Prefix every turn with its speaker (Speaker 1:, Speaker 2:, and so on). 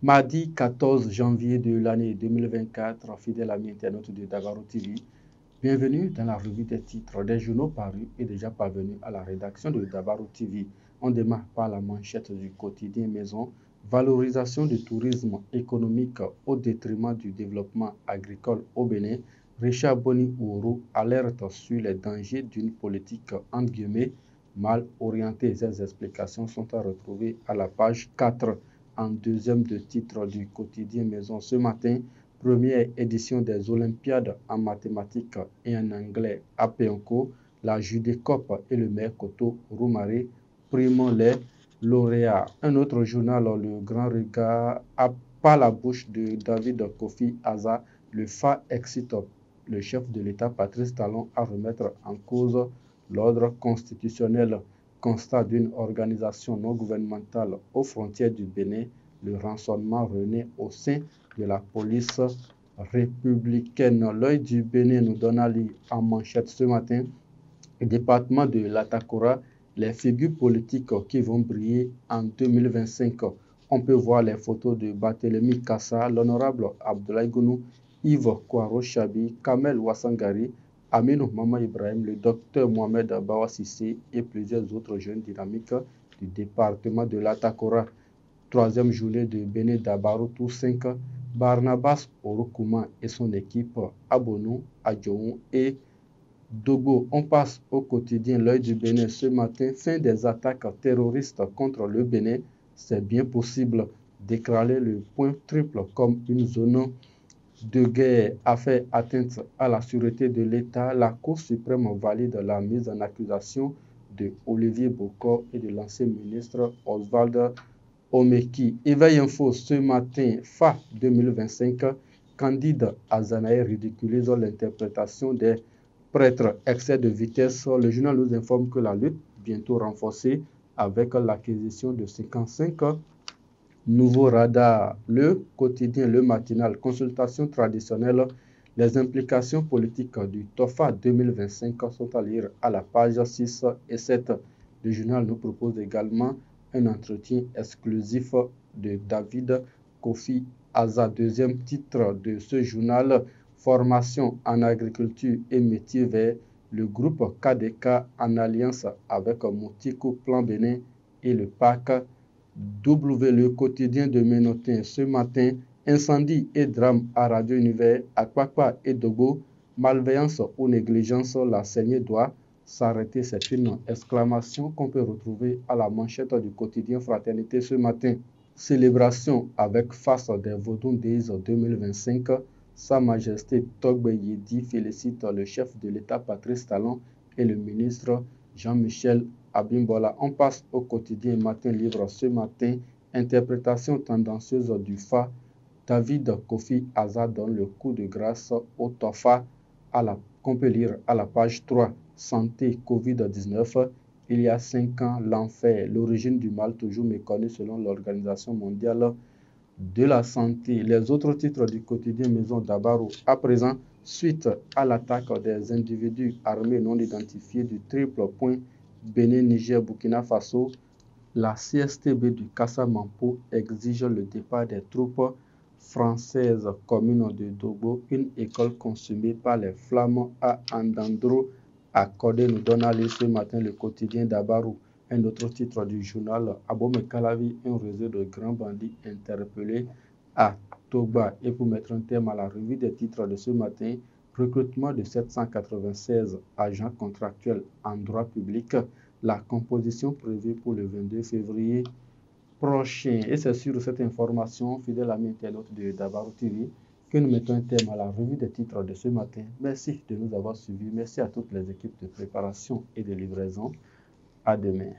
Speaker 1: Mardi 14 janvier de l'année 2024, fidèle ami internaute de Dabaro TV, bienvenue dans la revue des titres des journaux parus et déjà parvenus à la rédaction de Dabaro TV. On démarre par la manchette du quotidien Maison, valorisation du tourisme économique au détriment du développement agricole au Bénin. Richard Boni Ouro alerte sur les dangers d'une politique entre guillemets mal orientée. Ces explications sont à retrouver à la page 4 en deuxième de titre du quotidien Maison ce matin. Première édition des Olympiades en mathématiques et en anglais à Péonco. La Judécope et le Mercoto Roumaré primons les lauréats. Un autre journal, le Grand Regard, a pas la bouche de David Kofi Aza, le FA excite le chef de l'État Patrice Talon à remettre en cause l'ordre constitutionnel. Constat d'une organisation non gouvernementale aux frontières du Bénin, le rançonnement renaît au sein de la police républicaine. L'œil du Bénin nous donne à lire en manchette ce matin. Le département de l'Atakora, les figures politiques qui vont briller en 2025. On peut voir les photos de Barthélemy Kassa, l'honorable Abdoulaye Gounou, Yves Kouaro Chabi, Kamel Ouassangari, Aminou Mama Ibrahim, le docteur Mohamed Bawa Sissé et plusieurs autres jeunes dynamiques du département de l'Atakora. Troisième journée de Bénin Dabaro Tour 5, Barnabas Orokouma et son équipe Abonou, Adjoun et Dogo. On passe au quotidien L'œil du Bénin ce matin. Fin des attaques terroristes contre le Bénin. C'est bien possible. Déclarer le point triple comme une zone de guerre a fait atteinte à la sûreté de l'État. La Cour suprême valide la mise en accusation de Olivier Bokor et de l'ancien ministre Oswald Omeki. Éveil Info ce matin, FA 2025, Candide Azanaï ridiculise l'interprétation des prêtres. Excès de vitesse. Le journal nous informe que la lutte bientôt renforcée avec l'acquisition de 55 nouveaux radars. Le quotidien, le matinal, consultation traditionnelle. Les implications politiques du TOFA 2025 sont à lire à la page 6 et 7. Le journal nous propose également un entretien exclusif de David Kofi Aza. Deuxième titre de ce journal, formation en agriculture et métiers verts. Le groupe KDK en alliance avec Moutikou Plan Bénin et le PAC W. Le quotidien de Ménotin ce matin, incendie et drame à Radio Univers, à Kwakwa et Dogo, malveillance ou négligence, la saignée doit s'arrêter. C'est une exclamation qu'on peut retrouver à la manchette du quotidien Fraternité ce matin. Célébration avec face des Vodun Days 2025. Sa Majesté Togbe Yedi félicite le chef de l'État Patrice Talon et le ministre Jean-Michel Abimbola. On passe au quotidien Matin Libre ce matin. Interprétation tendancieuse du FA. David Kofi Aza donne le coup de grâce au TOFA qu'on peut lire à la page 3. Santé Covid-19. Il y a 5 ans, l'enfer, l'origine du mal toujours méconnue selon l'Organisation mondiale de la santé. Les autres titres du quotidien Maison Dabaro. À présent, suite à l'attaque des individus armés non identifiés du triple point Bénin, Niger, Burkina Faso, la CSTB du Kassa-Mampo exige le départ des troupes françaises. Commune de Dogo, une école consumée par les flammes à Andandro. Accordé nous donne à lire ce matin le quotidien Dabarou. Un autre titre du journal, Abome Kalavi, un réseau de grands bandits interpellés à Togba. Et pour mettre un terme à la revue des titres de ce matin, recrutement de 796 agents contractuels en droit public, la composition prévue pour le 22 février prochain. Et c'est sur cette information, fidèle ami internaute de Dabaro TV, que nous mettons un terme à la revue des titres de ce matin. Merci de nous avoir suivis. Merci à toutes les équipes de préparation et de livraison. À demain.